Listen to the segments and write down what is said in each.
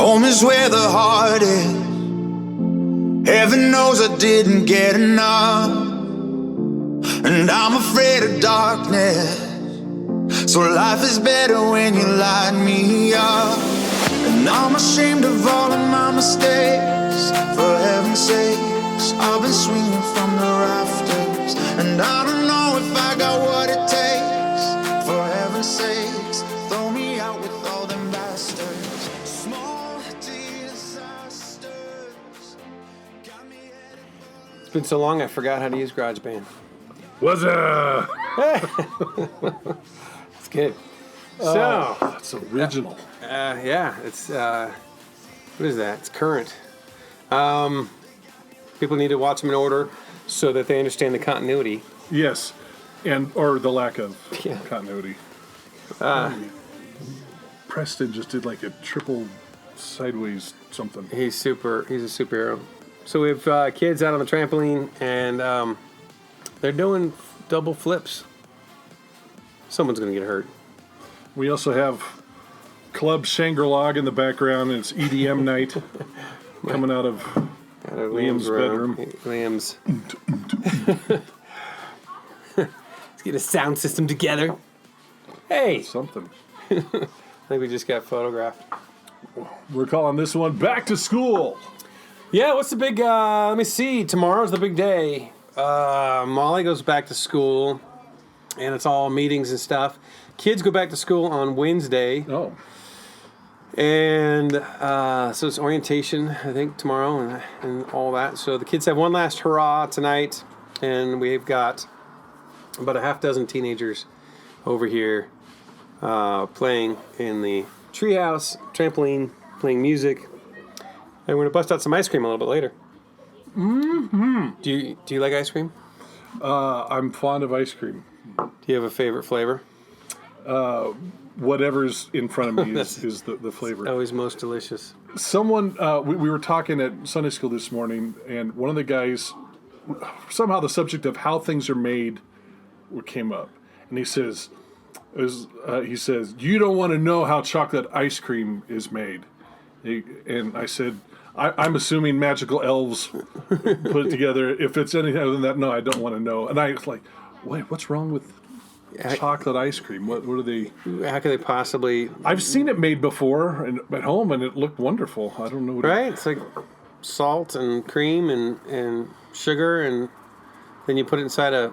Home is where the heart is. Heaven knows I didn't get enough, and I'm afraid of darkness. So life is better when you light me up. And I'm ashamed of all of my mistakes. For heaven's sakes, I've been swinging from the rafters, and I don't know if I got what it takes. For heaven's sakes, throw me out with all them bastards. Small disasters got me headed for... It's been so long I forgot how to use GarageBand. What's up? It's good. So, That's original. yeah, it's, what is that? It's current. People need to watch them in order so that they understand the continuity. Yes, or the lack of Yeah. continuity. Preston just did like a triple sideways something. He's a superhero. So we have kids out on the trampoline, and they're doing double flips. Someone's going to get hurt. We also have Club Shangri-La in the background, and it's EDM night coming out of Liam's bedroom. Liam's. Let's get a sound system together. Hey! Something. I think we just got photographed. We're calling this one Back to School. Yeah, what's the big, let me see. Tomorrow's the big day. Molly goes back to school, and it's all meetings and stuff. Kids go back to school on Wednesday. Oh. And so it's orientation, I think, tomorrow and all that. So the kids have one last hurrah tonight, and we've got about a half dozen teenagers over here playing in the treehouse, trampoline, playing music. And we're going to bust out some ice cream a little bit later. Mm-hmm. Do you like ice cream? I'm fond of ice cream. Do you have a favorite flavor? Whatever's in front of me is the flavor. Always most delicious. Someone, we were talking at Sunday school this morning, and one of the guys, somehow the subject of how things are made came up. And he says, you don't want to know how chocolate ice cream is made. And I said, I'm assuming magical elves put it together. If it's anything other than that, no, I don't want to know. And I was like, wait, what's wrong with chocolate ice cream? What are they? How could they possibly? I've seen it made before at home, and it looked wonderful. I don't know. Right? It's like salt and cream and sugar, and then you put it inside a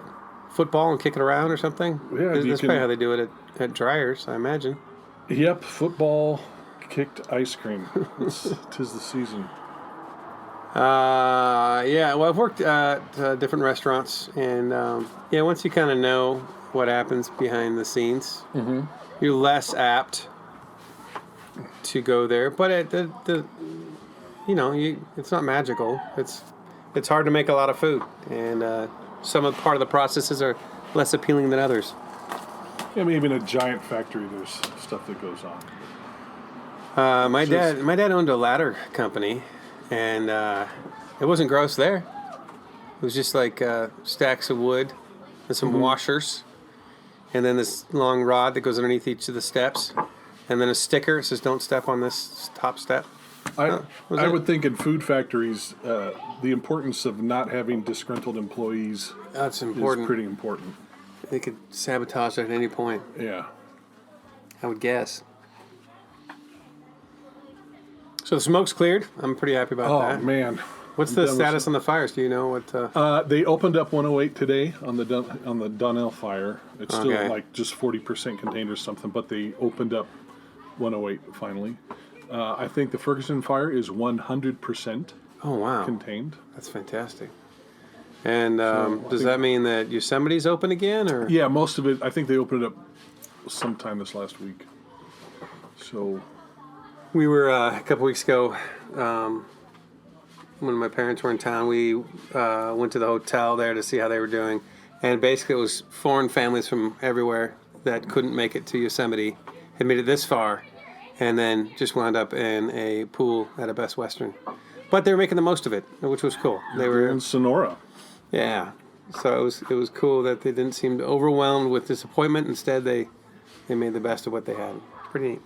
football and kick it around or something. Yeah, that's probably how they do it at dryers, I imagine. Yep, football kicked ice cream. Tis the season. Yeah. Well, I've worked at different restaurants, and once you kind of know what happens behind the scenes, you're less apt to go there. But it's not magical. It's hard to make a lot of food, and part of the processes are less appealing than others. Yeah, maybe in a giant factory, there's stuff that goes on. My dad owned a ladder company, and it wasn't gross there. It was just like stacks of wood and some washers, and then this long rod that goes underneath each of the steps, and then a sticker that says "Don't step on this top step." I would think in food factories, the importance of not having disgruntled employees That's important. is pretty important. They could sabotage at any point, Yeah. I would guess. So the smoke's cleared. I'm pretty happy about that. Oh, man. What's the status on the fires? Do you know what? They opened up 108 today on the Donnell fire. It's still Okay. like just 40% contained or something, but they opened up 108 finally. I think the Ferguson fire is 100% Oh wow, contained. that's fantastic. And does that mean that Yosemite's open again, or? Yeah, most of it. I think they opened it up sometime this last week. So We were a couple weeks ago when my parents were in town. We went to the hotel there to see how they were doing, and basically it was foreign families from everywhere that couldn't make it to Yosemite, had made it this far, and then just wound up in a pool at a Best Western. But they were making the most of it, which was cool. They were in Sonora. Yeah, so it was cool that they didn't seem overwhelmed with disappointment. Instead, they made the best of what they had. Pretty neat.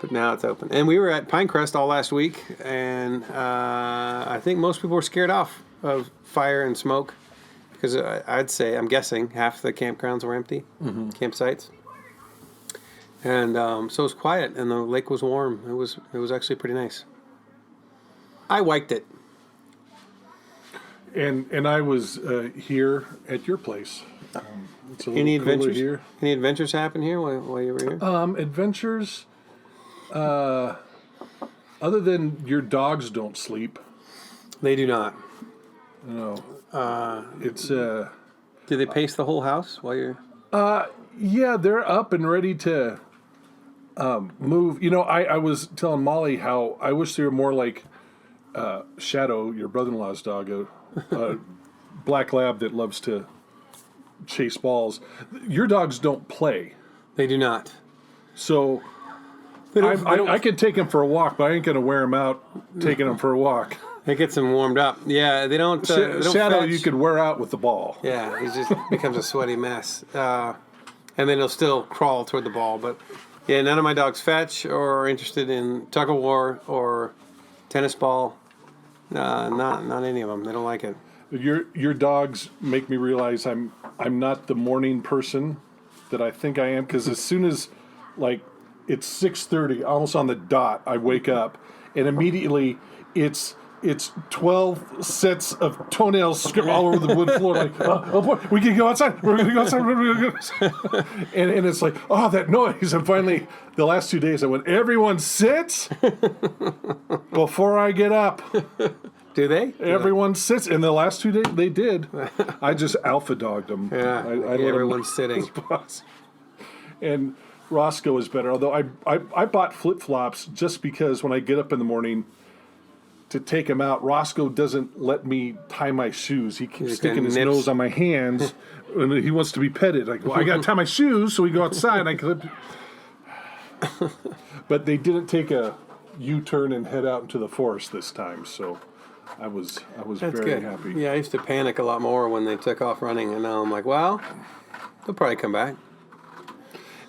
But now it's open. And we were at Pinecrest all last week, and I think most people were scared off of fire and smoke because I'm guessing, half the campgrounds were empty, campsites. And so it was quiet, and the lake was warm. It was actually pretty nice. I liked it. And I was here at your place. It's a little Any cooler adventures? here. Any adventures happen here while you were here? Adventures. Other than your dogs don't sleep. They do not. No. It's Do they pace the whole house while you're? yeah, they're up and ready to move. You know, I was telling Molly how I wish they were more like Shadow, your brother-in-law's dog, a black lab that loves to chase balls. Your dogs don't play. They do not. So They don't, I can take them for a walk, but I ain't going to wear them out taking them for a walk. It gets them warmed up. Yeah, they don't. They don't Shadow, fetch. you could wear out with the ball. Yeah, he just becomes a sweaty mess. And then he'll still crawl toward the ball. But yeah, none of my dogs fetch or are interested in tug of war or tennis ball. Not any of them. They don't like it. Your dogs make me realize I'm not the morning person that I think I am, because as soon as like it's 6:30, almost on the dot, I wake up and immediately it's 12 sets of toenails all over the wood floor. Like, oh boy, we can go outside. We're going to go outside. We're going to go outside. And it's like, oh, that noise. And finally, the last 2 days, I went, everyone sits before I get up. Do they? Everyone sits. In the last 2 days, they did. I just alpha dogged them. Yeah, I let everyone's them sitting. And Roscoe is better. Although I bought flip flops just because when I get up in the morning to take him out, Roscoe doesn't let me tie my shoes. He keeps sticking his nose on my hands, and he wants to be petted. Like, well, I got to tie my shoes so we go outside. And I clip. But they didn't take a U-turn and head out into the forest this time, so I was That's very good. happy. Yeah, I used to panic a lot more when they took off running, and now I'm like, well, they'll probably come back.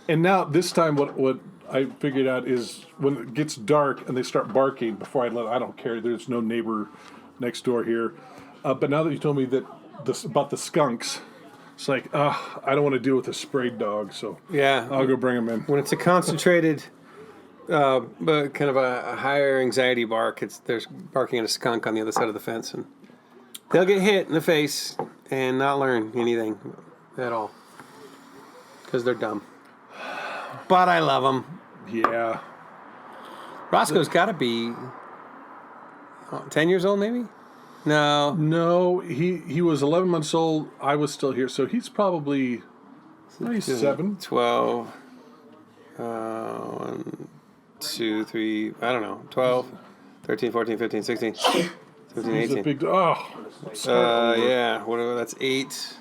And now this time, what I figured out is when it gets dark and they start barking, before I don't care. There's no neighbor next door here. But now that you told me that about the skunks, it's like, I don't want to deal with a sprayed dog, so Yeah. I'll go bring them in. When it's a concentrated, but kind of a higher anxiety bark, there's barking at a skunk on the other side of the fence, and they'll get hit in the face and not learn anything at all because they're dumb. But I love them. Yeah. Roscoe's got to be 10 years old, maybe? No. He was 11 months old. I was still here, so he's probably he's 7. 12. 1, 2, 3, I don't know. 12, 13, 14, 15, 16, 17, He's 18. a big Yeah, whatever. That's 8.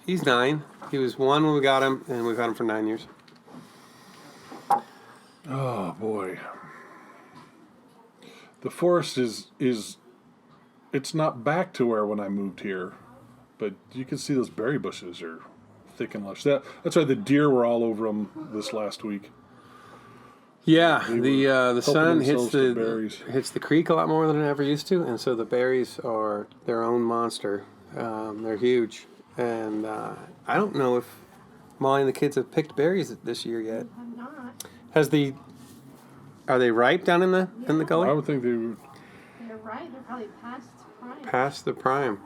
He's 9. He was 1 when we got him, and we've had him for 9 years. Oh boy. The forest is it's not back to where when I moved here, but you can see those berry bushes are thick and lush. That's why the deer were all over them this last week. Yeah, the sun hits berries. hits the creek a lot more than it ever used to, and so the berries are their own monster. They're huge, and I don't know if Molly and the kids have picked berries this year yet. I'm not. Are they ripe down in the gully? I would think they would. They're right. They're probably past prime. Past the prime.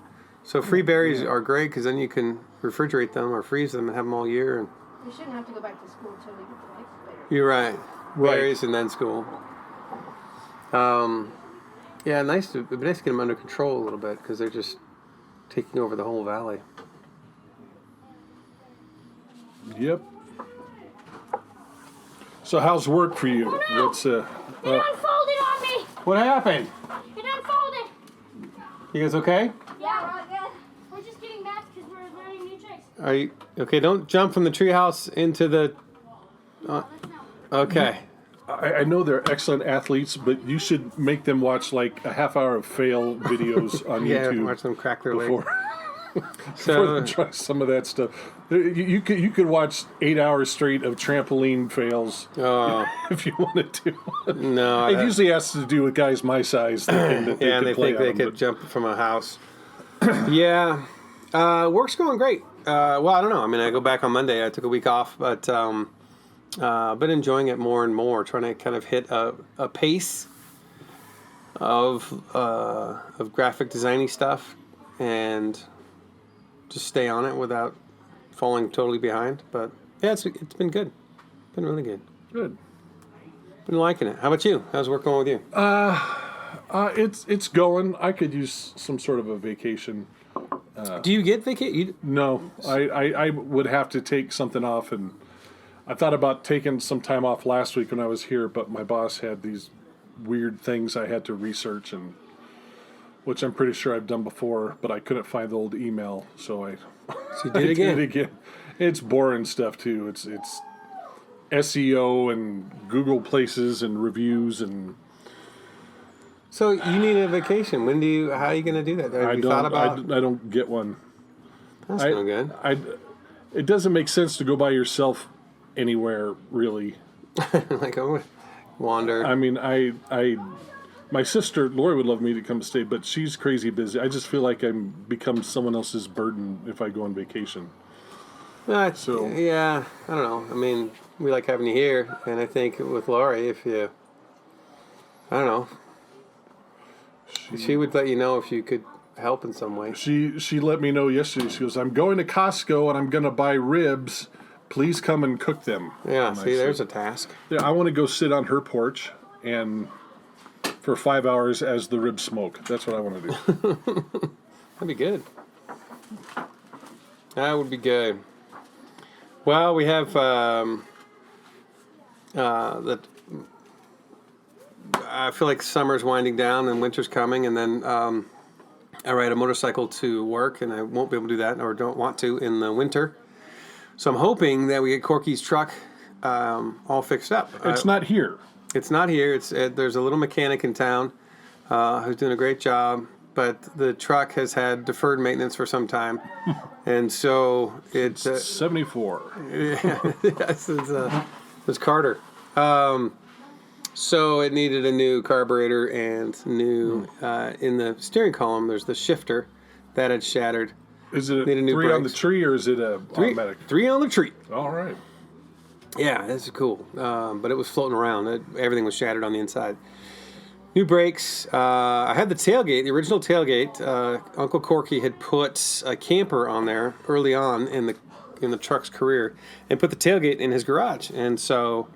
So free berries are great because then you can refrigerate them or freeze them and have them all year. And We shouldn't have to go back to school until we get the lights later. you're right. Berries and then school. Yeah, it'd be nice to get them under control a little bit because they're just taking over the whole valley. Yep. So how's work for you? Oh, no. What's It unfolded on me. What happened? It unfolded. You guys okay? Yeah, we're good. We're just getting back because we're learning new tricks. Are you okay? Don't jump from the treehouse into the. Okay. I know they're excellent athletes, but you should make them watch like a half hour of fail videos on Yeah, YouTube. watch them crack their before. leg. So Try some of that stuff. You could watch 8 hours straight of trampoline fails if you wanted to. no, It usually has to do with guys my size thinking that they and could they play think on they them, could but- jump from a house. Yeah, work's going great. Well, I don't know. I mean, I go back on Monday. I took a week off, but been enjoying it more and more. Trying to kind of hit a pace of graphic designy stuff and just stay on it without falling totally behind. But yeah, it's been good. Been really good. Good. Been liking it. How about you? How's work going with you? It's going. I could use some sort of a vacation. Do you get vacation? No, I would have to take something off, and I thought about taking some time off last week when I was here, but my boss had these weird things I had to research, and which I'm pretty sure I've done before, but I couldn't find the old email, so I You did it again. did it again. It's boring stuff too. It's SEO and Google Places and reviews, and So you need a vacation. How are you going to do that? Have you thought about? I don't get one. That's no good. It doesn't make sense to go by yourself anywhere, really. Like I wander. I mean, my sister Lori would love me to come stay, but she's crazy busy. I just feel like I'm become someone else's burden if I go on vacation. So- Yeah, I don't know. I mean, we like having you here, and I think with Laurie, I don't know, she would let you know if you could help in some way. She let me know yesterday. She goes, "I'm going to Costco and I'm going to buy ribs. Please come and cook them." Yeah, And I see, there's a said, task. Yeah, I want to go sit on her porch and for 5 hours as the ribs smoke. That's what I want to do. That'd be good. That would be good. Well, we have that. I feel like summer's winding down and winter's coming, and then I ride a motorcycle to work, and I won't be able to do that, or don't want to, in the winter. So I'm hoping that we get Corky's truck all fixed up. It's not here. It's not here. There's a little mechanic in town who's doing a great job, but the truck has had deferred maintenance for some time, and so it's 74. yes, it's Carter. So it needed a new carburetor and new in the steering column. There's the shifter that had shattered. Is it Need a new 3 on the brakes. tree or is it a automatic? 3 on the tree. All right. Yeah, this is cool. But it was floating around. Everything was shattered on the inside. New brakes. I had the tailgate, the original tailgate. Uncle Corky had put a camper on there early on in the truck's career, and put the tailgate in his garage. And so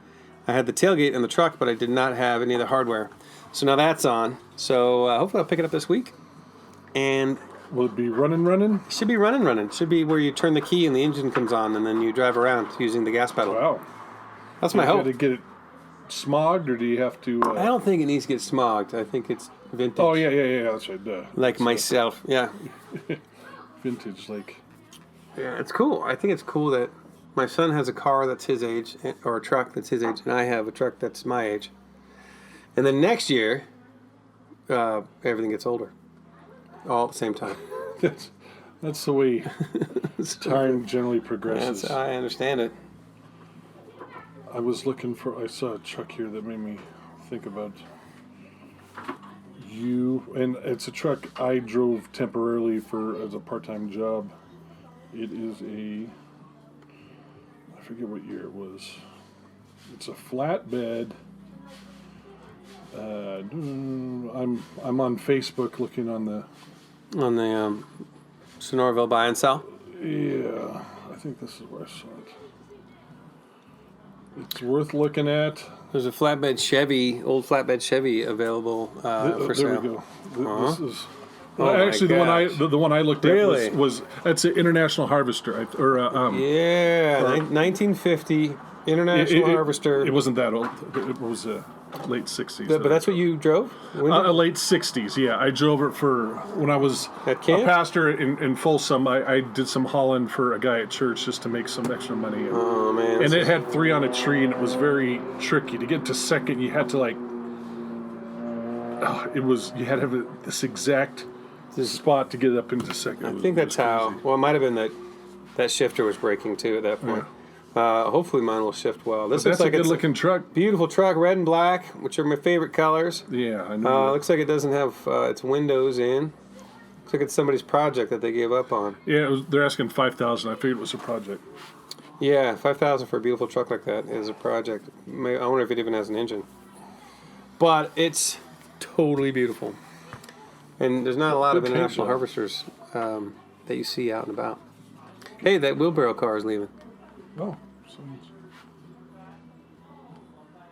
I had the tailgate in the truck, but I did not have any of the hardware. So now that's on. So hopefully I'll pick it up this week. And Will it be running? it should be running. It should be where you turn the key and the engine comes on, and then you drive around using the gas pedal. Wow. That's my You hope. got to get it smogged, or do you have to? I don't think it needs to get smogged. I think it's vintage. Oh yeah. That's right. Like myself. Yeah. Vintage, like. Yeah, it's cool. I think it's cool that my son has a car that's his age, or a truck that's his age, and I have a truck that's my age. And then next year, everything gets older. All at the same time. That's the way time generally progresses. I understand it. I saw a truck here that made me think about you, and it's a truck I drove temporarily as a part-time job. It is I forget what year it was. It's a flatbed. I'm on Facebook looking on the. On the Sonoraville buy and sell. Yeah, I think this is where I saw it. It's worth looking at. There's a old flatbed Chevy available for sale. There we go. This is. Oh my actually, gosh. the one I looked Really? at was that's an International Harvester, Yeah, 1950 International Harvester. It wasn't that old. It was late 60s. But that's what you drove? Late 60s, yeah. I drove it for when I was a At camp? pastor in Folsom. I did some hauling for a guy at church just to make some extra money. Oh man! And it had 3 on a tree, and it was very tricky to get to second. You had to you had to have this exact spot to get up into second. I think that's how. Well, it might have been that shifter was breaking too at that point. Hopefully mine will shift well. This That's looks like a good-looking truck. beautiful truck, red and black, which are my favorite colors. Yeah, I know. Looks like it doesn't have its windows in. Looks like it's somebody's project that they gave up on. Yeah, they're asking $5,000. I figured it was a project. Yeah, $5,000 for a beautiful truck like that is a project. I wonder if it even has an engine. But it's totally beautiful. And there's not a lot of Good international paint job. harvesters that you see out and about. Hey, that wheelbarrow car is leaving. Oh,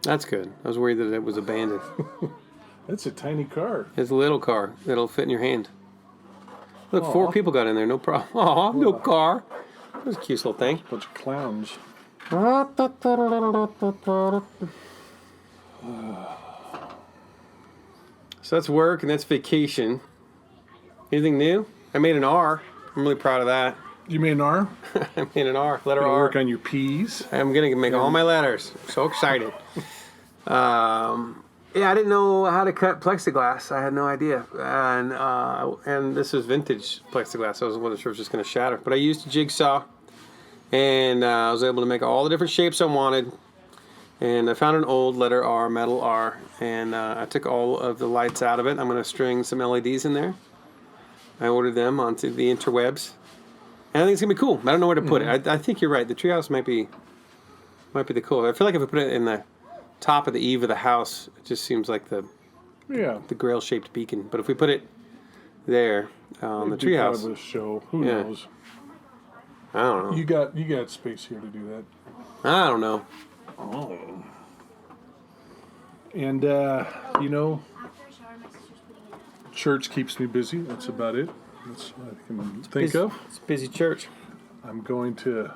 That's good. I was worried that it was abandoned. that's a tiny car. It's a little car that'll fit in your hand. Look, Aw. 4 people got in there, no problem. Aw, no car. That's a cute little thing. Bunch of clowns. So that's work and that's vacation. Anything new? I made an R. I'm really proud of that. You made an R? I made an R. Letter Gonna R. work on your P's. I'm gonna make all my letters. So excited. Yeah, I didn't know how to cut plexiglass. I had no idea, and this is vintage plexiglass. I wasn't sure if it was just gonna shatter, but I used a jigsaw, and I was able to make all the different shapes I wanted. And I found an old letter R, metal R, and I took all of the lights out of it. I'm gonna string some LEDs in there. I ordered them onto the interwebs. And I think it's gonna be cool. I don't know where to put it. I think you're right. The treehouse might be the cool. I feel like if I put it in the top of the eave of the house, it just seems like the grail-shaped beacon. But if we put it there on the It'd be kind treehouse, of a show. Who Yeah. knows? I don't know. You got space here to do that. I don't know. Oh. And church keeps me busy. That's about it. That's what I can think of. It's a busy church. I'm going to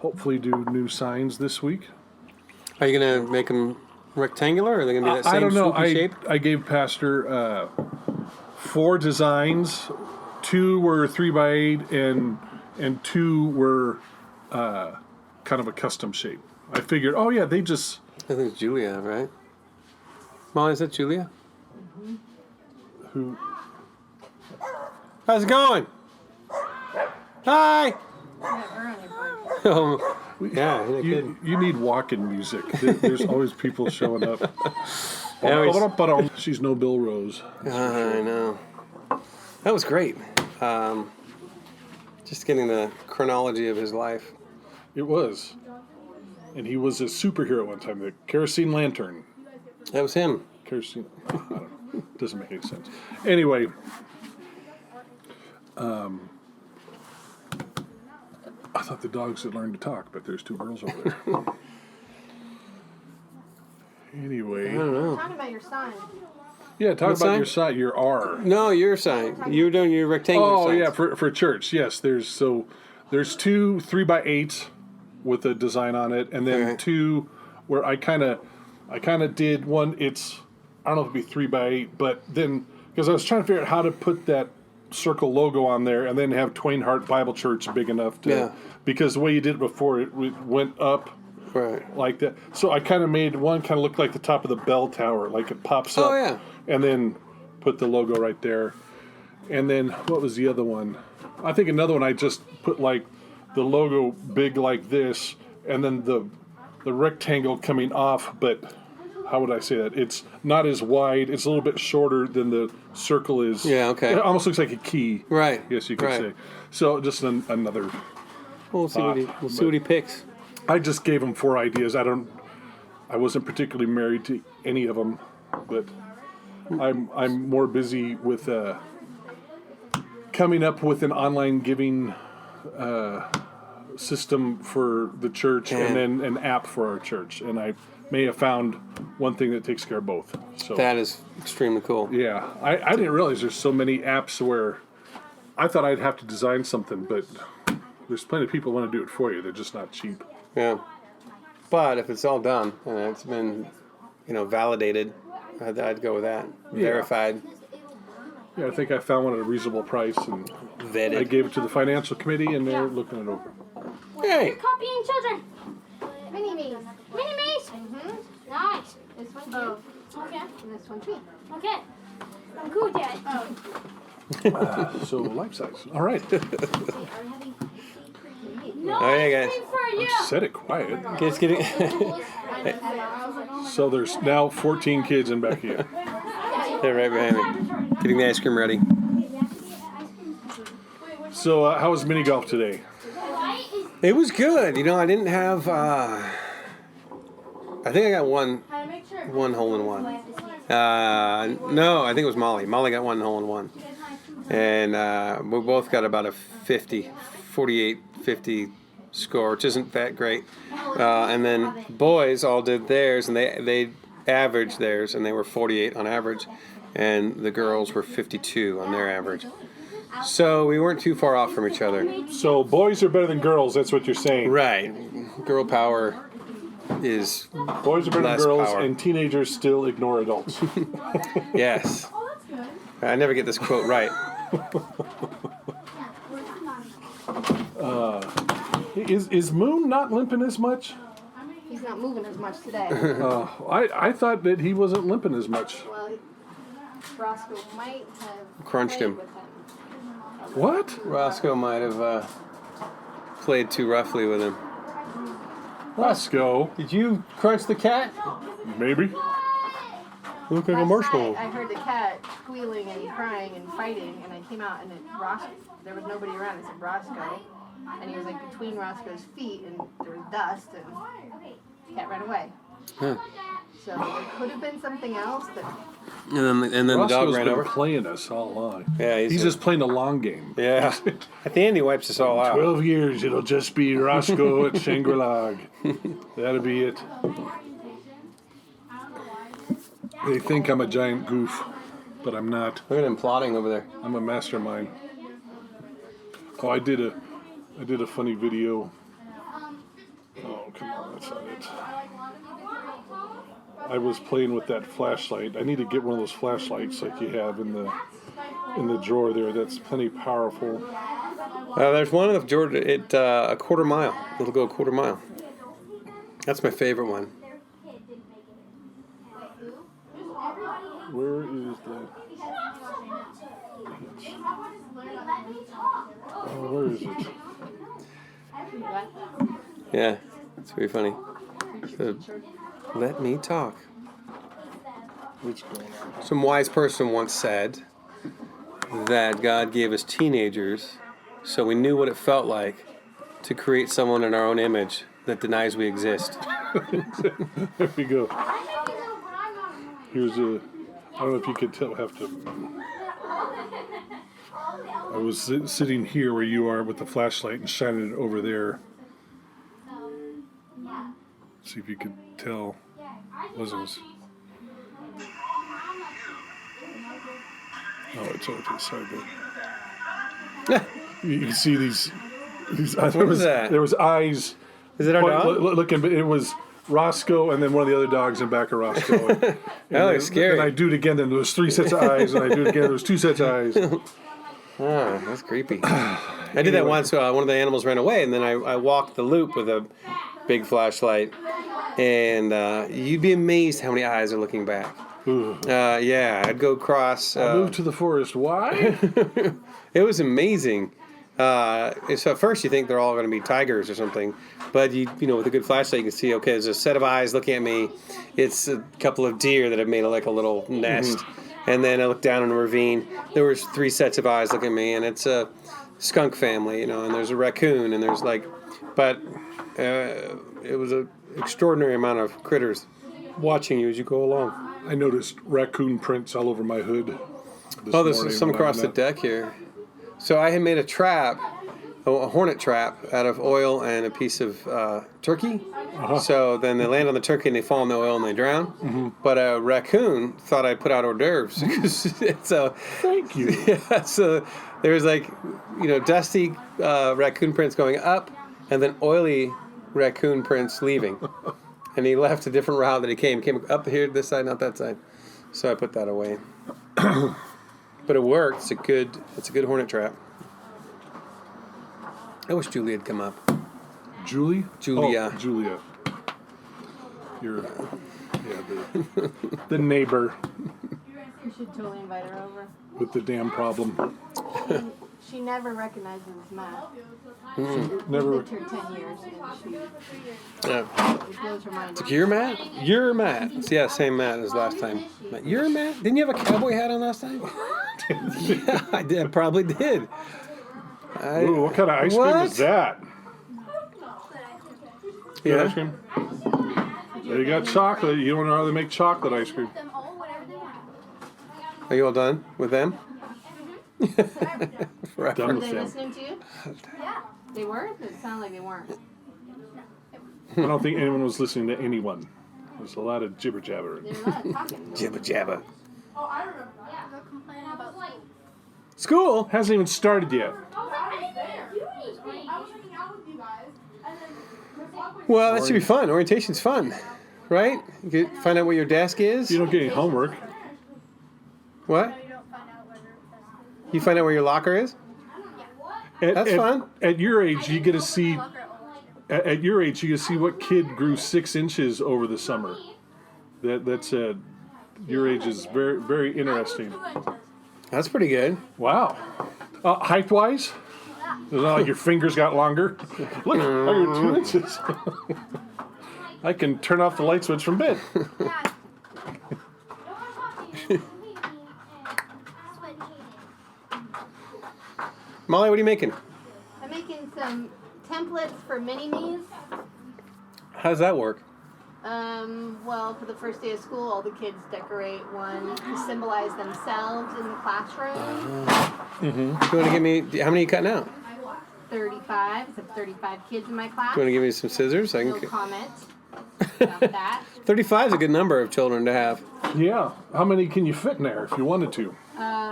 hopefully do new signs this week. Are you gonna make them rectangular, or are they gonna be that I same don't know. swoopy shape? I gave Pastor 4 designs. 2 were 3x8, and 2 were kind of a custom shape. I figured, they just. I think it's Julia, right? Molly, is that Julia? Who? How's it going? Hi. Yeah, you're kidding. You need walking music. There's always people showing up. Yeah, She's no Bill Rose. I know. That was great. Just getting the chronology of his life. It was. And he was a superhero one time, the kerosene lantern. That was him. Kerosene. I don't know. Doesn't make any sense. Anyway. I thought the dogs had learned to talk, but there's 2 girls over there. Anyway. I don't know. Talking about your sign. Yeah, talk What about sign? your sign, your R. No, your sign. You were doing your rectangular Oh, signs. yeah, for church. Yes, there's 2 3x8 with a design on it, and then Okay. 2 where I kind of did one. It's, I don't know if it'd be 3x8, but then because I was trying to figure out how to put that circle logo on there, and then have Twain Hart Bible Church big enough to. Yeah. Because the way you did it before, it went up Right. like that. So I kind of made one kind of look like the top of the bell tower, like it pops up. Oh, yeah. And then put the logo right there. And then what was the other one? I think another one I just put like the logo big like this, and then the rectangle coming off, but how would I say that? It's not as wide. It's a little bit shorter than the circle is. Yeah, okay. It almost looks like a key. Right. Yes, you could Right. say. So just another. We'll see what he picks. I just gave him 4 ideas. I wasn't particularly married to any of them, but I'm more busy with coming up with an online giving system for the church, and then an app for our church. And I may have found one thing that takes care of both. So That is extremely cool. yeah, I didn't realize there's so many apps where I thought I'd have to design something, but there's plenty of people who want to do it for you. They're just not cheap. Yeah. But if it's all done and it's been, validated, I'd go with that. Verified, Yeah, I think I found one at a reasonable price, and vetted. I gave it to the financial committee, and they're looking it over. Hey. Copying children. Mini me's. Mini me's. Nice. This one too. Okay. And this one too. Okay. I'm cool, Dad. Oh. So life size. All right. Oh, yeah, guys. Said it quiet. Kids getting. So there's now 14 kids in back here. They're right behind me. Getting the ice cream ready. So how was mini golf today? It was good. You know, I didn't have. I think I got one hole in one. No, I think it was Molly. Molly got one hole in one. And we both got about a 48, 50 score, which isn't that great. And then boys all did theirs, and they averaged theirs, and they were 48 on average. And the girls were 52 on their average. So we weren't too far off from each other. So boys are better than girls, that's what you're saying. Right. Girl power is Boys are better than less girls, power. and teenagers still ignore adults. Yes. I never get this quote right. Is Moon not limping as much? He's not moving as much today. I thought that he wasn't limping as much. Well, Roscoe might have Crunched played him. with him. What? Roscoe might have played too roughly with him. Roscoe? Did you crunch the cat? Maybe. Look like a Last marshmallow. night, I heard the cat squealing and crying and fighting, and I came out and there was nobody around. I said Roscoe, and he was like between Roscoe's feet, and there was dust, and the cat ran away. Huh. So it could have been something else that. And then the dog Roscoe's ran been over. playing us all along. Yeah, He's just playing the long game. Yeah. At the end, he wipes us all out. 12 years, it'll just be Roscoe at Shangri-La. That'll be it. They think I'm a giant goof, but I'm not. Look at him plotting over there. I'm a mastermind. Oh, I did a funny video. Oh, come on, that's not it. I was playing with that flashlight. I need to get one of those flashlights like you have in the drawer there. That's plenty powerful. There's one of Georgia at a quarter mile. It'll go a quarter mile. That's my favorite one. Where is the? Oh, where is it? Yeah, it's very funny. Let me talk. Some wise person once said that God gave us teenagers so we knew what it felt like to create someone in our own image that denies we exist. There we go. Here's a. I don't know if you could tell. I was sitting here where you are with the flashlight and shining it over there. See if you could tell. Was it? Oh, it's over to the side there. You can see these. What was that? There was eyes. Is it our dog? Looking, but it was Roscoe and then one of the other dogs in back of Roscoe. That looks scary. And I do it again, then there was 3 sets of eyes, and I do it again, there was 2 sets of eyes. Ah, that's creepy. I did that once. One of the animals ran away, and then I walked the loop with a big flashlight, and you'd be amazed how many eyes are looking back. Yeah, I'd go across. Move to the forest. Why? It was amazing. So at first you think they're all going to be tigers or something, but you know with a good flashlight you can see, okay, there's a set of eyes looking at me. It's a couple of deer that have made like a little nest, and then I look down in a ravine. There was 3 sets of eyes looking at me, and it's a skunk family, you know, and there's a raccoon, and there's like, but it was an extraordinary amount of critters watching you as you go along. I noticed raccoon prints all over my hood. There's some across the deck here. So I had made a trap, a hornet trap, out of oil and a piece of turkey. So then they land on the turkey and they fall in the oil and they drown. But a raccoon thought I put out hors d'oeuvres. So Thank you. yeah, so there's like, dusty raccoon prints going up and then oily raccoon prints leaving. And he left a different route that he came up here, this side, not that side. So I put that away. But it worked. It's a good hornet trap. I wish Julie had come up. Julie? Julia. Oh, Julia. You're, the neighbor. should totally invite her over. with the damn problem. She never recognizes Matt. Never. Lived here 10 years, and she Yeah. it blows her mind. You're Matt? You're Matt. Yeah, same Matt as last time. Matt, you're Matt? Didn't you have a cowboy hat on last time? Yeah, I did. I probably did. Ooh, what kind of ice cream is that? Good ice Yeah. cream. They got chocolate. You don't know how they make chocolate ice cream. Are you all done with them? Done Were with they them. listening to you? Yeah. They were? It sounded like they weren't. I don't think anyone was listening to anyone. There's a lot of jibber jabber. They're not talking. Jibba jabba. Oh, I remember. Yeah, they're complaining about school. School? Hasn't even started yet. I was there. I was hanging out with you guys, and then Miss Lockwood. Well, that should be fun. Orientation's fun, right? You get, find out what your desk is. You don't get any homework. What? You don't find out whether that's You find out where your locker is? That's fun. At your age, you get to see. At your age, you get to see what kid grew 6 inches over the summer. That's your age is very very interesting. That's pretty good. Wow. Height wise, it's not like your fingers got longer. Look, I got 2 inches. I can turn off the light switch from bed. Molly, what are you making? I'm making some templates for mini-me's. How does that work? Well, for the first day of school, all the kids decorate one to symbolize themselves in the classroom. You want to give me, how many are you cutting out? 35. It's 35 kids in my class. You want to give me some scissors? I No can. comment about that. 35 is a good number of children to have. Yeah. How many can you fit in there if you wanted to?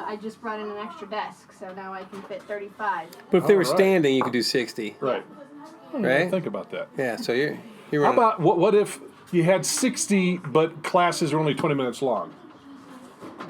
I just brought in an extra desk, so now I can fit 35. But if they were All right. standing, you could do 60, Right. right? Think about that. Yeah. So you're How running. about what if you had 60 but classes are only 20 minutes long?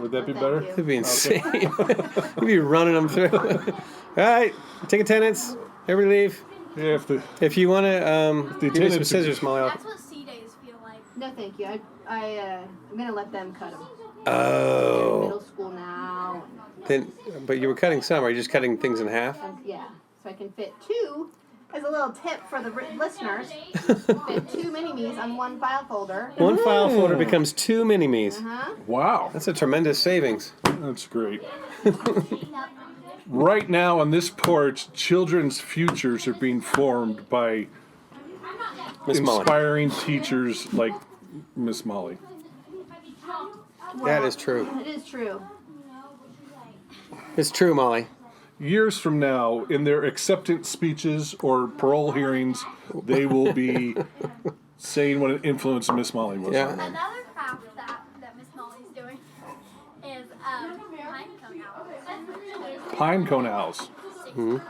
Would that be Thank better? you. It'd be insane. You'd be running them through. All right, take attendance. Everybody leave. Yeah, If you want to, give me some attendance is- scissors, Molly. That's what C days feel like. No, thank you. I'm gonna let them cut them. Oh. Middle school now. Then, but you were cutting some. Are you just cutting things in half? Yeah, so I can fit 2. As a little tip for the listeners, fit 2 mini-me's on one file folder. One file folder becomes 2 mini-me's. Wow, That's a tremendous savings. that's great. Right now on this porch, children's futures are being formed by Miss Molly. inspiring teachers like Miss Molly. That is true. It is true. It's true, Molly. Years from now, in their acceptance speeches or parole hearings, they will be saying what an influence Miss Molly was Yeah. on them. Another craft that Miss Molly's doing is pine cone owls. Pine cone owls. 60 pine cones.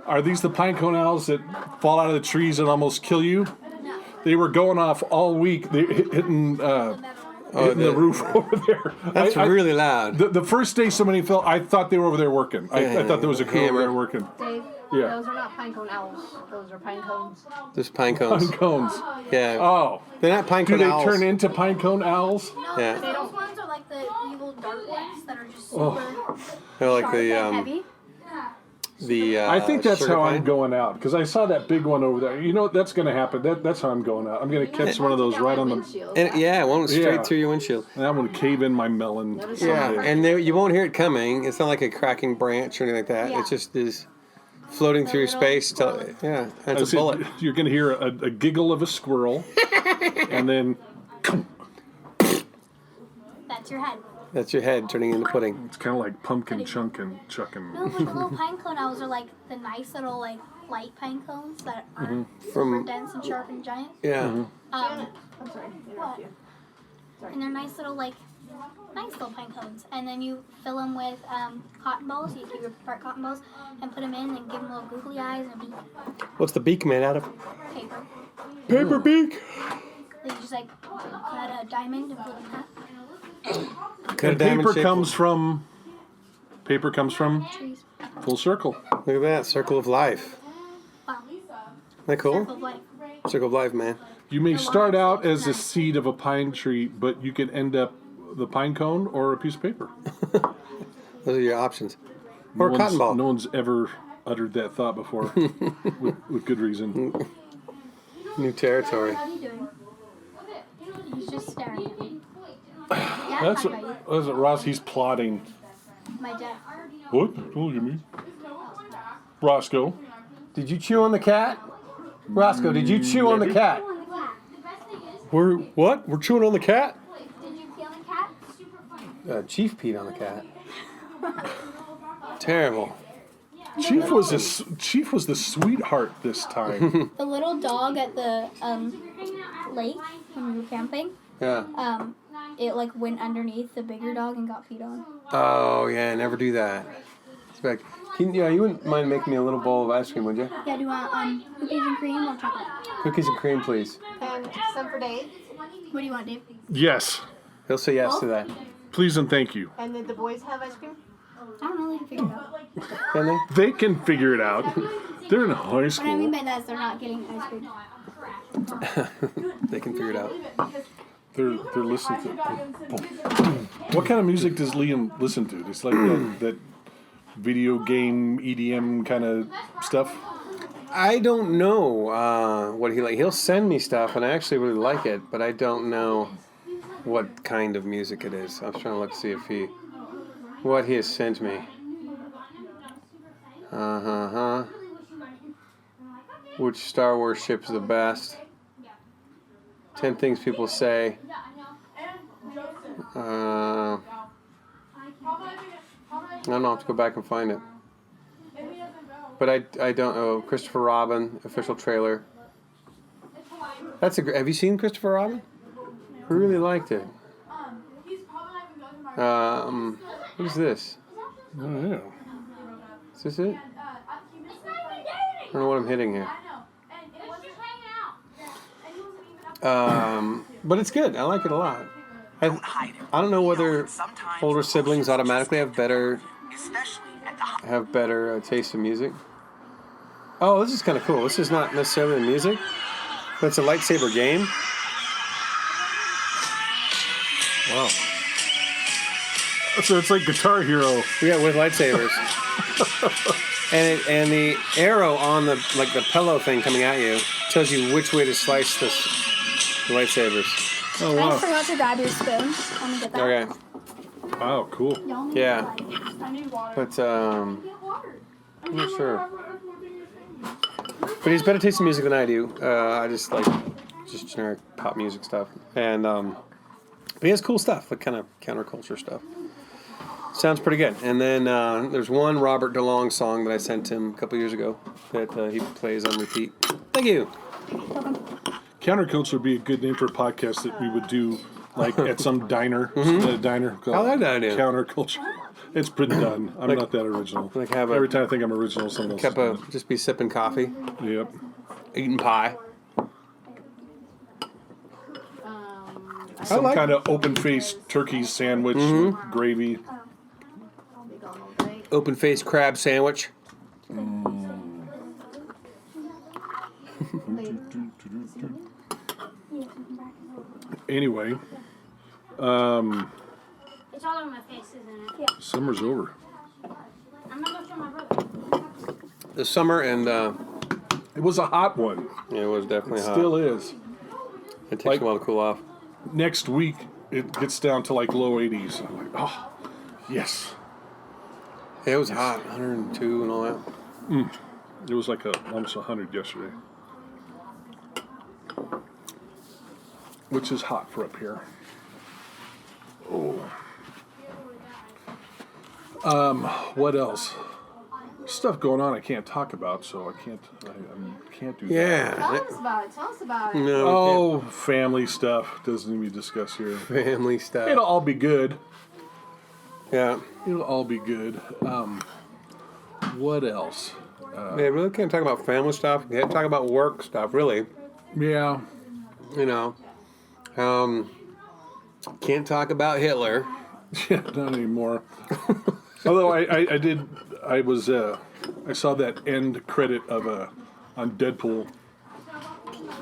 Are these the pine cone owls that fall out of the trees and almost kill you? No, They were going off all week, they hitting the metal one. hitting the roof over there. That's I- really loud. The first day somebody fell, I thought they were over there working. I thought there was a crew over there working. Dave, Yeah. those are not pine cone owls. Those are pine cones. There's pine cones. Pine cones. Yeah. Oh. They're not pine Do cone they owls. turn into pine cone owls? No, Yeah. those ones are like the evil dark ones that are just super Oh. They're like sharp the and heavy. I think that's sugar how I'm pine. going out because I saw that big one over there. You know that's going to happen. That's how I'm going out. I'm going to catch one of those right on the. windshield. And yeah, it won't straight Yeah. through your windshield. And I'm going to cave in my melon. Notice Yeah, someday. and there, you won't hear it coming. It's not like a cracking branch or anything like that. Yeah. It just is floating through little space. squirrel. Yeah, I it's a said, bullet. You're going to hear a giggle of a squirrel, and then That's your head. That's your head turning into pudding. it's kind of like pumpkin chunking, No, chucking. but the little pine cone owls are like the nice little like light pine cones that aren't super From dense and sharp and giant. yeah, Um, I'm sorry. to interrupt you. and they're nice little little pine cones. And then you fill them with cotton balls. You keep your part cotton balls and put them in and give them little googly eyes and a beak. what's the beak made out of? Paper. Paper beak. Then you just cut a diamond and put it in that. Cut a And diamond paper shape. comes from. Paper comes from Trees. full circle. Look at that circle of life. Wow. Isn't that cool? Circle of life. Circle of life, man. You may start out as a seed of a pine tree, but you can end up the pine cone or a piece of paper. Those are your options. Or a cotton ball. No one's ever uttered that thought before, with good reason. New territory. What are you doing? He's just staring at me. That's what Ross. He's plotting. My dad. What? Don't look at me. Roscoe. Did you chew on the cat? Roscoe, did you chew on the cat? We're chewing on the cat? Did you pee on the cat? Chief peed on the cat. Terrible. Chief was the sweetheart this time. The little dog at the lake when we were camping. Yeah. It like went underneath the bigger dog and got peed on. Oh yeah, never do that. It's like, you wouldn't mind making me a little bowl of ice cream, would you? Yeah, do you want cookies and cream or chocolate? Cookies and cream, please. And some for Dave. What do you want, Dave? Yes, He'll say yes to that. please and thank you. And did the boys have ice cream? I don't know. They can figure it out. Can they? They can figure it out. They're in high What I school. mean by that is they're not getting ice cream. They can figure it out. They're listening to. What kind of music does Liam listen to? It's like that video game EDM kind of stuff. I don't know what he like. He'll send me stuff, and I actually really like it, but I don't know what kind of music it is. I was trying to look to see if what he has sent me. Which Star Wars ship is the best? 10 things people say. I don't know. I have to go back and find it. But I don't know. Christopher Robin official trailer. Have you seen Christopher Robin? I really liked it. What is this? Oh yeah. Is this it? I don't know what I'm hitting here. But it's good. I like it a lot. I don't know whether older siblings automatically have better taste in music. Oh, this is kind of cool. This is not necessarily music, but it's a lightsaber game. Wow. So it's like Guitar Hero. Yeah, with lightsabers. and the arrow on the pillow thing coming at you tells you which way to slice the lightsabers. Oh I wow. forgot to grab your spoon. Let me get that. Okay. Wow, cool. Yeah. I need water. But I'm not sure. But he's better taste in music than I do. I just like generic pop music stuff, and but he has cool stuff, like kind of counterculture stuff. Sounds pretty good. And then there's one Robert DeLong song that I sent him a couple years ago that he plays on repeat. Thank you. Counterculture would be a good name for a podcast that we would do, like at some diner. A diner. I like that idea. Counterculture. It's pretty done. I'm not that original. Like have Every time I think I'm original, someone else. just be sipping coffee, Yep. eating pie. Some kind of open-faced turkey sandwich, gravy. Open-faced crab sandwich. Anyway, It's all over my face, isn't it? summer's over. I'm gonna go show my brother. The summer and It was a hot one. it was definitely hot. Still is. It takes a while to cool off. Next week, it gets down to like low 80s. I'm like, oh, yes. It was hot, 102 and all that. It was like almost 100 yesterday. Which is hot for up here. Oh. What else? Stuff going on I can't talk about, so I can't do that. Yeah. Tell us about it. Tell us about it. No, Oh, family stuff doesn't need to be discussed here. family stuff. It'll all be good. Yeah. It'll all be good. What else? Yeah, really can't talk about family stuff. Can't talk about work stuff, really. Yeah. You know. Can't talk about Hitler. Yeah, not anymore. Although I saw that end credit of on Deadpool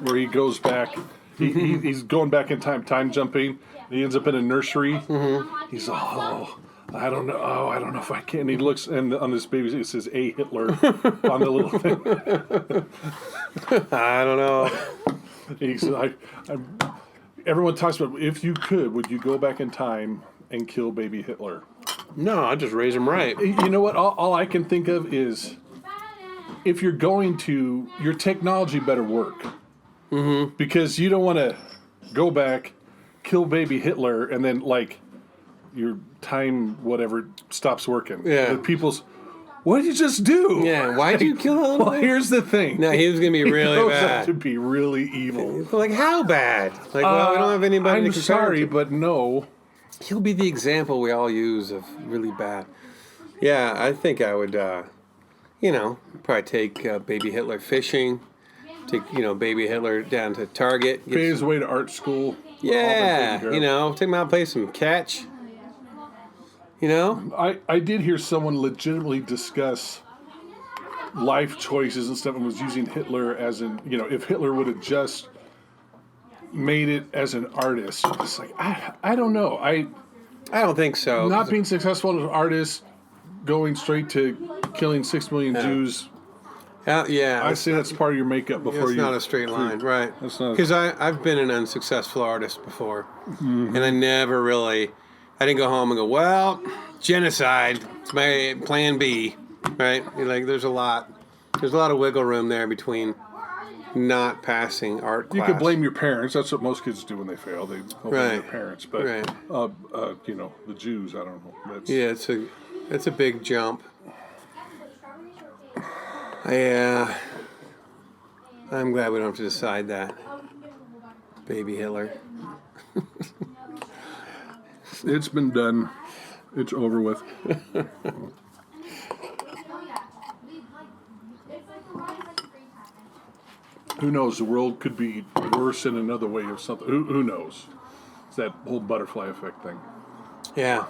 where he goes back He's going back in time jumping. He ends up in a nursery. He's I don't know. Oh, I don't know if I can. And he looks, and on this baby it says "A Hitler" on the little thing. I don't know. He's like, everyone talks about if you could, would you go back in time and kill baby Hitler? No, I just raise him right. You know what? All I can think of is if you're going to, your technology better work. Because you don't want to go back, kill baby Hitler, and then like your time whatever stops working. Yeah. The people's, what did you just do? Yeah, why'd you kill him? Well, here's the thing. No, he was going to be really he grows bad. up to be really evil. Like, how bad? Like, well, we don't have anybody to I'm compare sorry, to. but no. He'll be the example we all use of really bad. Yeah, I think I would, probably take baby Hitler fishing, take, baby Hitler down to Target. Pay his way to art school. Yeah, take him out, play some catch. I did hear someone legitimately discuss life choices and stuff and was using Hitler as if Hitler would have just made it as an artist. It's like, I don't know. I don't think so. Not being successful as an artist, going straight to killing 6 million Jews. Yeah. I say that's part of your makeup before it's not a straight line, right. Because I've been an unsuccessful artist before. And I never really... I didn't go home and go, well, genocide. It's my plan B, right? There's a lot of wiggle room there between not passing art class. You could blame your parents. That's what most kids do when they fail. They blame their parents. But the Jews, I don't know. It's a big jump. Yeah, I'm glad we don't have to decide that. Baby Hitler. It's been done. It's over with. Who knows? The world could be worse in another way or something. Who knows? It's that whole butterfly effect thing. Yeah.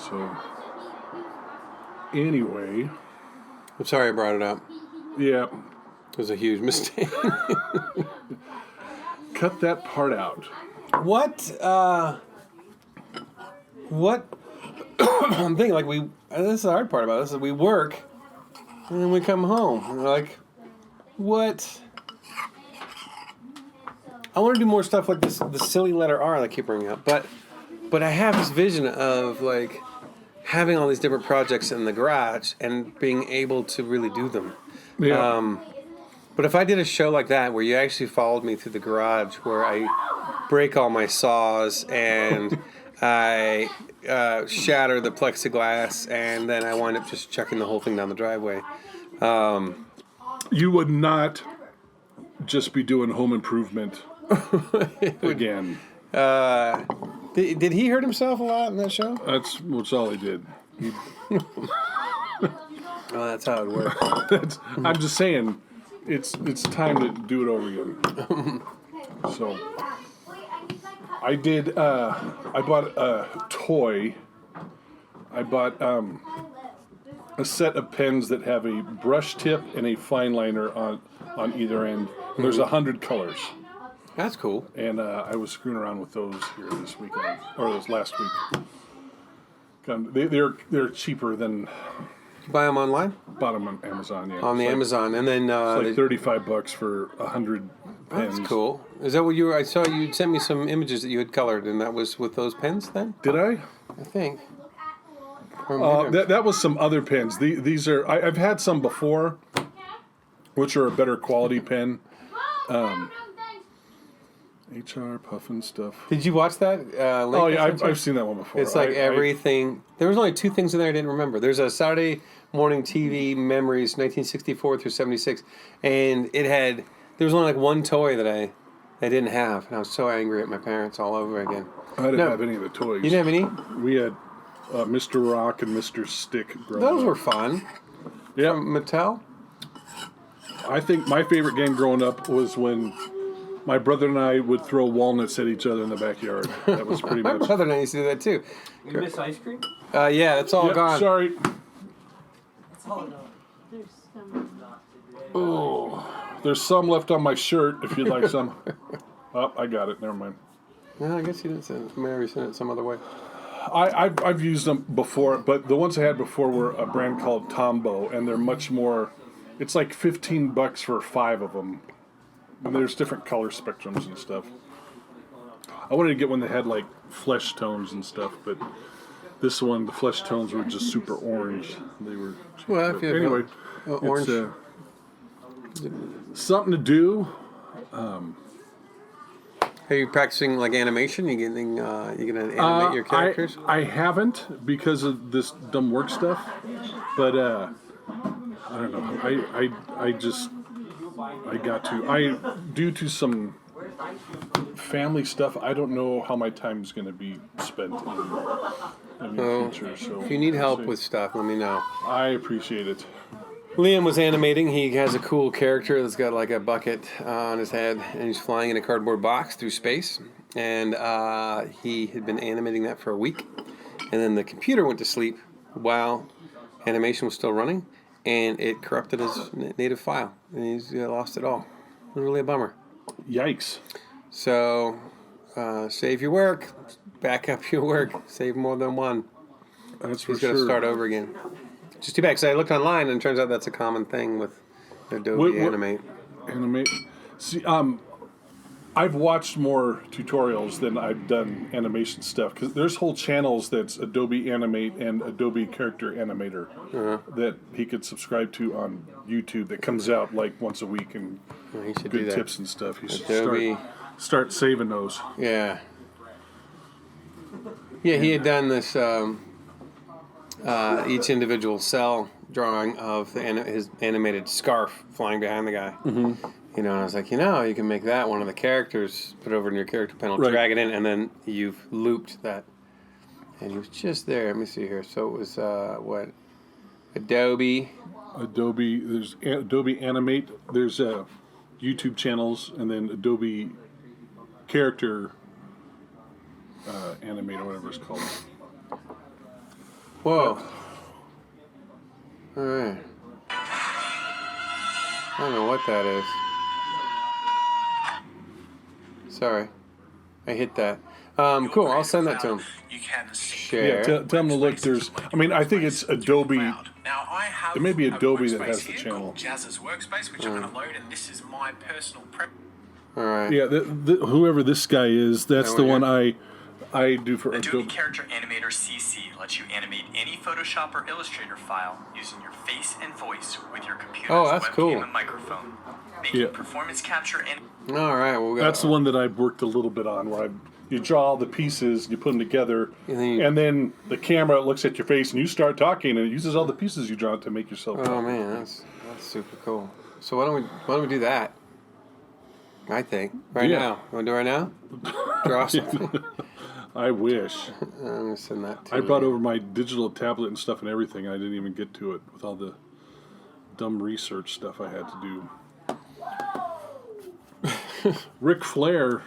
So, anyway. I'm sorry I brought it up. Yeah. It was a huge mistake. Cut that part out. What I'm thinking, this is the hard part about this, is we work, and then we come home, and we're like, what? I want to do more stuff like this, the silly letter R that I keep bringing up, but I have this vision of, having all these different projects in the garage, and being able to really do them. Yeah. But if I did a show like that, where you actually followed me through the garage, where I break all my saws and I shatter the plexiglass, and then I wind up just chucking the whole thing down the driveway. You would not just be doing home improvement again. Did he hurt himself a lot in that show? That's all he did. Well, that's how it works. I'm just saying, it's time to do it over again. So, I did. I bought a toy. I bought a set of pens that have a brush tip and a fine liner on either end. There's 100 colors. That's cool. And I was screwing around with those here this weekend, or this last week. They're cheaper than. You buy them online? Bought them on Amazon, yeah. On the Amazon, and then it's $35 for 100 pens. That's cool. Is that what you were? I saw you sent me some images that you had colored, and that was with those pens. Then did I? I think. That was some other pens. These are I've had some before, which are a better quality pen. HR Puffin stuff. Did you watch that? Oh yeah, I've seen that one before. It's like everything. There was only 2 things in there I didn't remember. There's a Saturday morning TV memories, 1964 through 76, and there was only 1 toy that I didn't have, and I was so angry at my parents all over again. I didn't have any of the toys. You didn't have any? We had Mr. Rock and Mr. Stick. Those were fun. Yeah, from Mattel. I think my favorite game growing up was when my brother and I would throw walnuts at each other in the backyard. That was pretty My much. brother and I used to do that too. You miss ice cream? Yeah, it's all gone. Sorry. That's all I know. There's some left on my shirt if you'd like some. Oh, I got it. Never mind. No, I guess you didn't send it. Maybe sent it some other way. I've used them before, but the ones I had before were a brand called Tombow, and they're much more. It's like $15 for 5 of them. And there's different color spectrums and stuff. I wanted to get one that had like flesh tones and stuff, but this one, the flesh tones were just super orange. They were. Well, if you have anyway, orange. it's something to do. Are you practicing like animation? You gonna animate your characters? I haven't because of this dumb work stuff, but I don't know. I got to. Due to some family stuff, I don't know how my time's going to be spent in the future. So if you need help with stuff, let me know. I appreciate it. Liam was animating. He has a cool character that's got like a bucket on his head, and he's flying in a cardboard box through space. And he had been animating that for a week, and then the computer went to sleep while animation was still running, and it corrupted his native file, and he's lost it all. It was really a bummer. Yikes. So save your work, back up your work, save more than one. That's for He's going to start over again. Just too bad, because I looked online, and it turns out that's a common thing with Adobe Animate. See, I've watched more tutorials than I've done animation stuff, because there's whole channels that's Adobe Animate and Adobe Character Animator that he could subscribe to on YouTube that comes out like once a week, and He should do good that. tips and stuff. He Adobe. should start saving those. Yeah. Yeah, he had done this each individual cell drawing of his animated scarf flying behind the guy. Mm-hmm. And I was like, you can make that one of the characters, put it over in your character panel, drag it in, and then you've looped that. And he was just there. Let me see here. So it was, Adobe. There's Adobe Animate, there's YouTube channels, and then Adobe Character Animate, or whatever it's called. Whoa. All right. I don't know what that is. Sorry. I hit that. Cool, I'll send that to him. Share. Yeah, tell them to look. I think it's Adobe. It may be Adobe that has the channel. Jazz's workspace, which I'm going to load, and this is my personal prep. All right. Yeah, whoever this guy is, that's the one I do for Adobe Character Animator CC lets you animate any Photoshop or Illustrator file using your face and voice with your computer's that's webcam cool. and microphone, making performance capture and... All right. Well, that's the one that I've worked a little bit on, where you draw all the pieces, you put them together, and then the camera looks at your face, and you start talking, and it uses all the pieces you draw to make yourself talk. Oh man, that's super cool. So why don't we do that? I think now. You want to do it right now? Draw something. I wish. I'm gonna send that to I you. brought over my digital tablet and stuff and everything. I didn't even get to it with all the dumb research stuff I had to do. Ric Flair,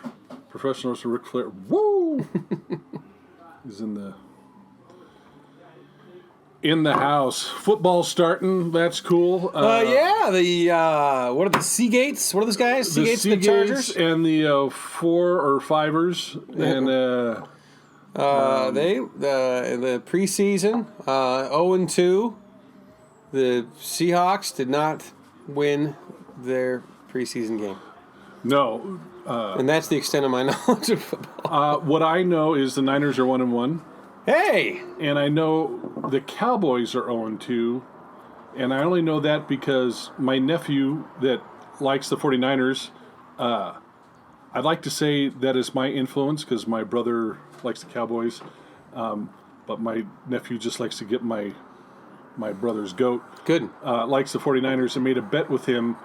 professional wrestler Ric Flair, woo, is in the house. Football starting. That's cool. Yeah, what are the Seagates? What are those guys? Seagates, the Chargers, and the 4 or 5ers, and the preseason 0-2. The Seahawks did not win their preseason game. No, and that's the extent of my knowledge of football. What I know is the Niners are 1-1. Hey! And I know the Cowboys are 0-2, and I only know that because my nephew that likes the 49ers, I'd like to say that is my influence because my brother likes the Cowboys, but my nephew just likes to get my brother's goat. Good. Likes the 49ers and made a bet with him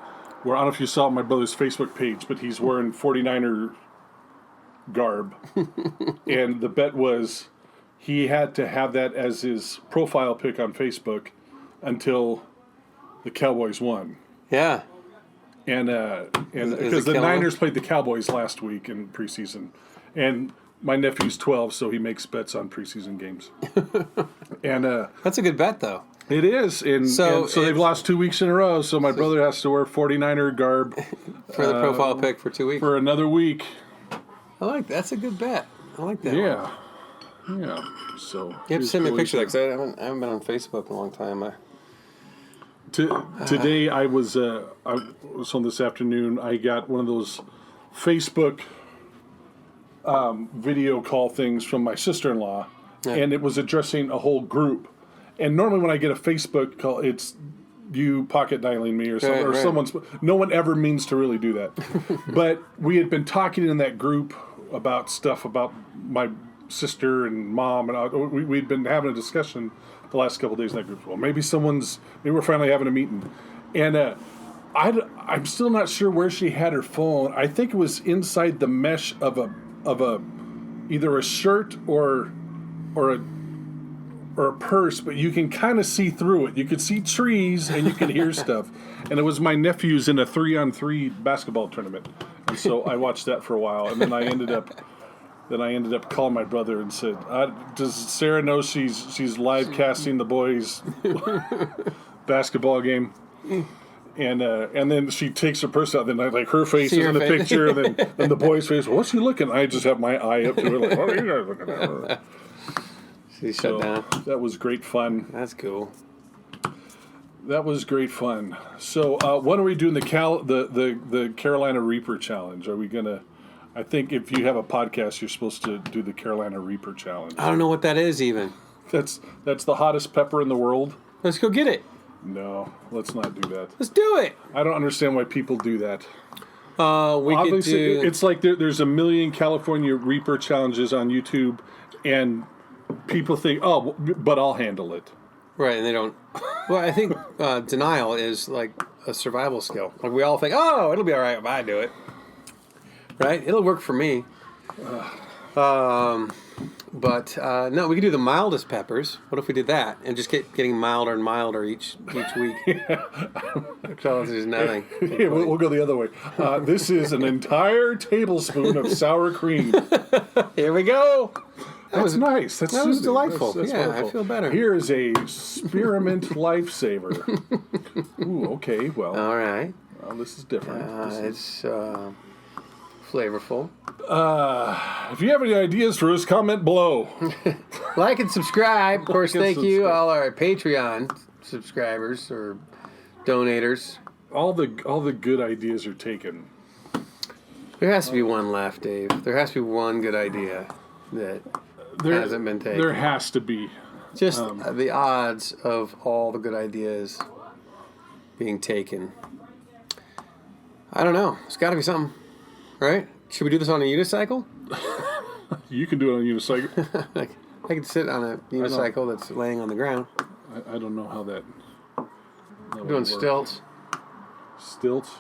where, I don't know if you saw my brother's Facebook page, but he's wearing 49er garb. And the bet was he had to have that as his profile pic on Facebook until the Cowboys won. Yeah. And because the Niners played the Cowboys last week in preseason, and my nephew's 12, so he makes bets on preseason games. And That's a good bet, though. it is. And so they've lost 2 weeks in a row, so my brother has to wear 49er garb For the profile pic for 2 weeks. for another week. That's a good bet. I like that. Yeah. Yeah. So You have to send me a picture of that, because I haven't been on Facebook in a long time. Today I was on this afternoon. I got one of those Facebook video call things from my sister-in-law, and it was addressing a whole group. And normally when I get a Facebook call, it's you pocket dialing me or something, or someone's. No one ever means to really do that. But we had been talking in that group about stuff about my sister and mom, and we'd been having a discussion the last couple of days in that group. Well, maybe we're finally having a meeting, and I'm still not sure where she had her phone. I think it was inside the mesh of a either a shirt or a purse, but you can kind of see through it. You could see trees and you could hear stuff. And it was my nephew's in a 3-on-3 basketball tournament, and so I watched that for a while, and then I ended up calling my brother and said, "Does Sarah know she's live casting the boys' basketball game?" And then she takes her purse out, and then like her face is in the picture, and then the boy's face. What's she looking? I just have my eye up to her, like, what are you guys looking at? She shut down. That was great fun. That's cool. That was great fun. So when are we doing the Carolina Reaper Challenge? Are we gonna? I think if you have a podcast, you're supposed to do the Carolina Reaper Challenge. I don't know what that is even. That's the hottest pepper in the world. Let's go get it. No, let's not do that. Let's do it. I don't understand why people do that. Obviously, it's like there's a million California Reaper challenges on YouTube, and people think, oh, but I'll handle it. Right, and they don't. Well, I think denial is like a survival skill. Like we all think, oh, it'll be all right if I do it. Right? It'll work for me. But no, we could do the mildest peppers. What if we did that and just getting milder and milder each week? There's nothing. Yeah, we'll go the other way. This is an entire tablespoon of sour cream. Here we go. That's nice. That was delightful. That's wonderful. I feel better. Here is a spearmint lifesaver. Ooh, okay. Well, all right. Well, this is different. It's flavorful. If you have any ideas for us, comment below. Like and subscribe. Of course, thank you all our Patreon subscribers or donators. All the good ideas are taken. There has to be one left, Dave. There has to be one good idea that hasn't been taken. There has to be. Just the odds of all the good ideas being taken. I don't know. It's got to be something, right? Should we do this on a unicycle? You can do it on a unicycle. I could sit on a unicycle that's laying on the ground. I don't know how that We're doing stilts. Stilts?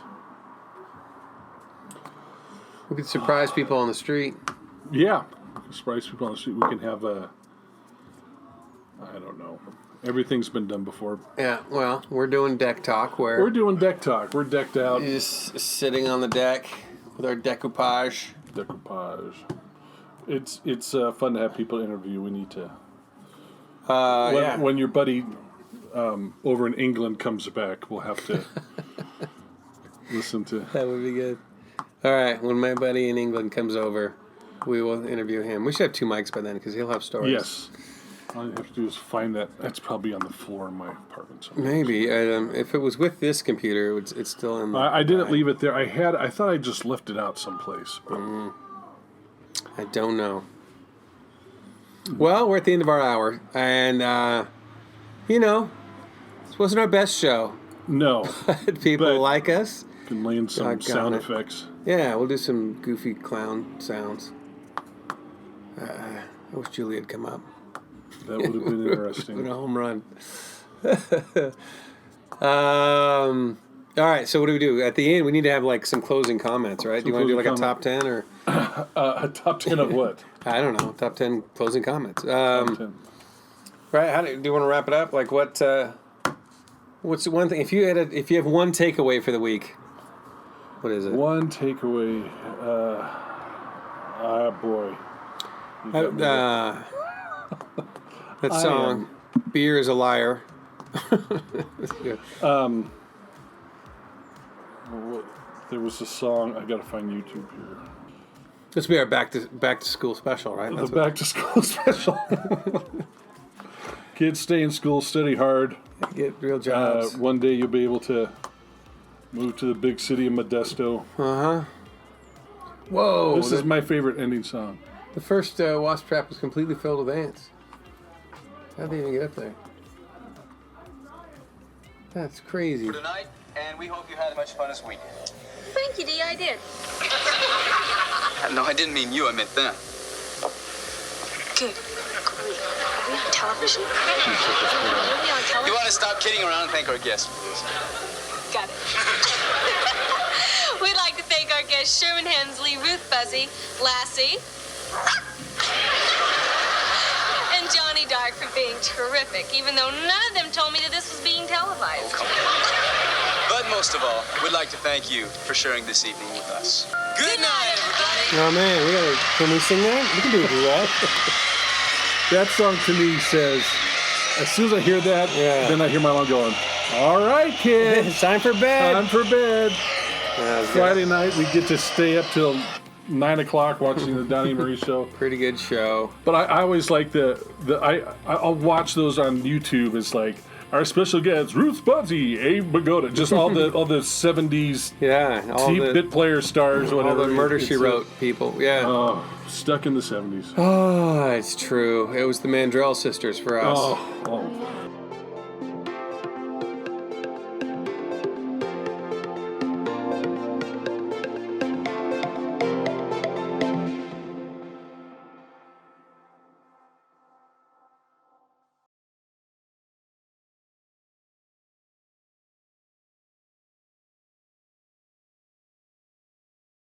We could surprise people on the street. Yeah. Surprise people on the street. We can have I don't know. Everything's been done before. Yeah, well, we're doing deck talk where... We're doing deck talk. We're decked out. Just sitting on the deck with our decoupage. Decoupage. It's fun to have people interview. We need to... When your buddy over in England comes back, we'll have to listen to... That would be good. All right, when my buddy in England comes over, we will interview him. We should have 2 mics by then because he'll have stories. Yes. All you have to do is find that. That's probably on the floor in my apartment somewhere. Maybe. If it was with this computer, it's still in the... I didn't leave it there. I thought I just left it out someplace. But I don't know. Well, we're at the end of our hour. And, this wasn't our best show. No. People like us. Can lay in some sound effects. Yeah, we'll do some goofy clown sounds. I wish Julie had come up. That would have been interesting. Been a home run. All right, so what do we do? At the end, we need to have like some closing comments, right? Do you want to do like a top 10 or? A top 10 of what? I don't know. Top 10 closing comments. Top 10. Right? Do you want to wrap it up? Like what's the one thing? If you have one takeaway for the week, what is it? One takeaway. Boy. That song, "Beer is a Liar." There was a song. I gotta find YouTube here. This will be our back to school special, right? The back to school special. Kids, stay in school, study hard. Get real jobs. One day you'll be able to move to the big city of Modesto. Whoa! This is my favorite ending song. The first wasp trap was completely filled with ants. How'd they even get up there? That's crazy. For tonight, and we hope you had as much fun as we did. Thank you, Dee. I did. No, I didn't mean you. I meant them. Good. Great. Are we on television? Are we on You television? want to stop kidding around and thank our guests, please? Got it. We'd like to thank our guests Sherman Hensley, Ruth Fuzzy, Lassie, and Johnny Dark for being terrific, even though none of them told me that this was being televised. Oh, come on. But most of all, we'd like to thank you for sharing this evening with us. Good night, everybody. Oh man, can we sing that? We can do a duet. That song to me says, as soon as I hear that, then I hear my mom going, "All right, kids, It's time for bed. time for bed." Yeah, Friday night, we get to stay up till 9 o'clock watching the Donnie Marie show. Pretty good show. But I always like I'll watch those on YouTube. It's like our special guests, Ruth Buzzy, Abe Bagoda, just all the 70s Yeah, all the bit player stars, whatever. all the Murder She It's, Wrote people. Yeah. Stuck in the 70s. Oh, it's true. It was the Mandrell sisters for us. Oh.